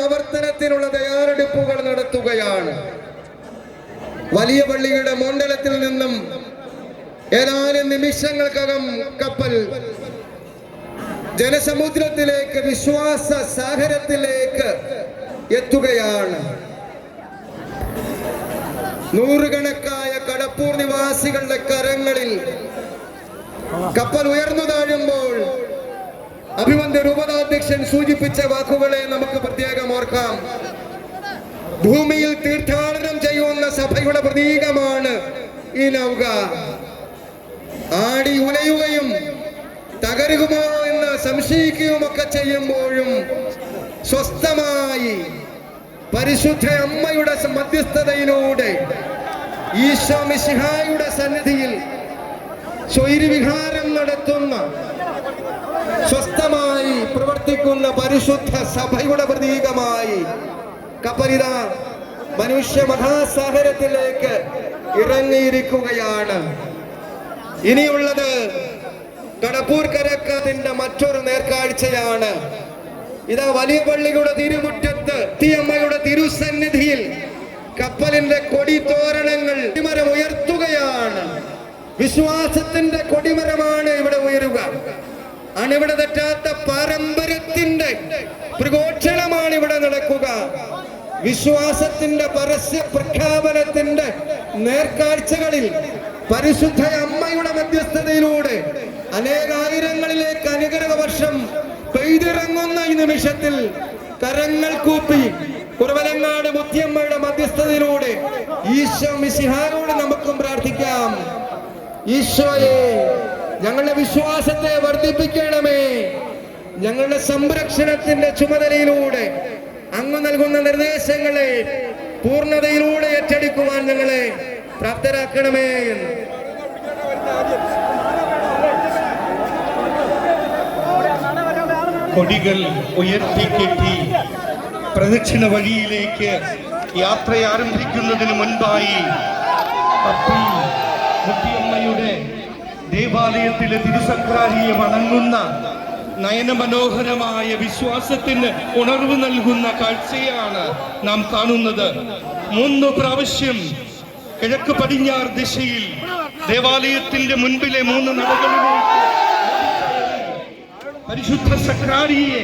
ആവർത്തനത്തിനുള്ള തയ്യാറെടുപ്പുകൾ നടത്തുകയാണ്. വലിയ പള്ളിയുടെ മണ്ഡലത്തിൽ നിന്നും ഏതാനും നിമിഷങ്ങൾക്കകം കപ്പൽ ജനസമുദ്രത്തിലേക്ക്, വിശ്വാസ സാഗരത്തിലേക്ക് എത്തുകയാണ്. നൂറുകണക്കായ കടപ്പൂർ നിവാസികളുടെ കരങ്ങളിൽ കപ്പൽ ഉയർന്നു താഴുമ്പോൾ അഭിമന്യ രൂപതാധ്യക്ഷൻ സൂചിപ്പിച്ച വാക്കുകളെ നമുക്ക് പ്രത്യേകം ഓർക്കാം. ഭൂമിയിൽ തീർത്ഥാടനം ചെയ്യുന്ന സഭയുടെ പ്രതീകമാണ് ഈ നൗക. ആടി ഉലയുകയും തകരുമോ എന്ന് സംശയിക്കുകയുമൊക്കെ ചെയ്യുമ്പോഴും സ്വസ്ഥമായി പരിശുദ്ധ അമ്മയുടെ മധ്യസ്ഥതയിലൂടെ ഈശോ മിശിഹായുടെ സന്നിധിയിൽ സ്വൈരവിഹാരം നടത്തുന്ന, സ്വസ്ഥമായി പ്രവർത്തിക്കുന്ന പരിശുദ്ധ സഭയുടെ പ്രതീകമായി കപ്പലിത മനുഷ്യ മഹാസാഗരത്തിലേക്ക് ഇറങ്ങിയിരിക്കുകയാണ്. ഇനിയുള്ളത് കടപ്പൂർ കരക്കാതിന്റെ മറ്റൊരു നേർക്കാഴ്ചയാണ്. ഇതാ വലിയ പള്ളിയുടെ തിരുമുറ്റത്ത് തീയമ്മയുടെ തിരുസന്നിധിയിൽ കപ്പലിന്റെ കൊടിത്തോരണങ്ങൾ കൊടിമരം ഉയർത്തുകയാണ്. വിശ്വാസത്തിന്റെ കൊടിമരമാണ് ഇവിടെ ഉയരുക. അണിവിടെ തെറ്റാത്ത പാരമ്പര്യത്തിന്റെ പ്രഘോഷണമാണ് ഇവിടെ നടക്കുക. വിശ്വാസത്തിന്റെ പരസ്യ പ്രഖ്യാപനത്തിന്റെ നേർക്കാഴ്ചകളിൽ പരിശുദ്ധ അമ്മയുടെ മധ്യസ്ഥതയിലൂടെ അനേകായിരങ്ങളിലേക്ക് അനുഗ്രഹ വർഷം പെയ്തിറങ്ങുന്ന ഈ നിമിഷത്തിൽ കരങ്ങൾ കൂപ്പി കുറവലങ്ങാട് മുത്തിയമ്മയുടെ മധ്യസ്ഥതയിലൂടെ ഈശോ മിശിഹായോട് നമുക്കും പ്രാർത്ഥിക്കാം. ഈശോയെ, ഞങ്ങളുടെ വിശ്വാസത്തെ വർദ്ധിപ്പിക്കണമേ. ഞങ്ങളുടെ സംരക്ഷണത്തിന്റെ ചുമതലയിലൂടെ അങ്ങ് നൽകുന്ന നിർദ്ദേശങ്ങളെ പൂർണ്ണതയിലൂടെ ഏറ്റെടുക്കുവാൻ ഞങ്ങളെ പ്രാപ്തരാക്കണമേ എന്ന് കൊടികൾ ഉയർത്തിക്കെട്ടി പ്രദക്ഷിണ വഴിയിലേക്ക് യാത്ര ആരംഭിക്കുന്നതിന് മുൻപായി മുത്തിയമ്മയുടെ ദേവാലയത്തിലെ തിരുസക്രാരിയെ വണങ്ങുന്ന നയനമനോഹരമായ വിശ്വാസത്തിന് ഉണർവ് നൽകുന്ന കാഴ്ചയാണ് നാം കാണുന്നത്. 3 പ്രാവശ്യം കിഴക്ക് പടിഞ്ഞാറ് ദിശയിൽ ദേവാലയത്തിന്റെ മുൻപിലെ 3 നടകളിലേക്ക് പരിശുദ്ധ സക്രാരിയെ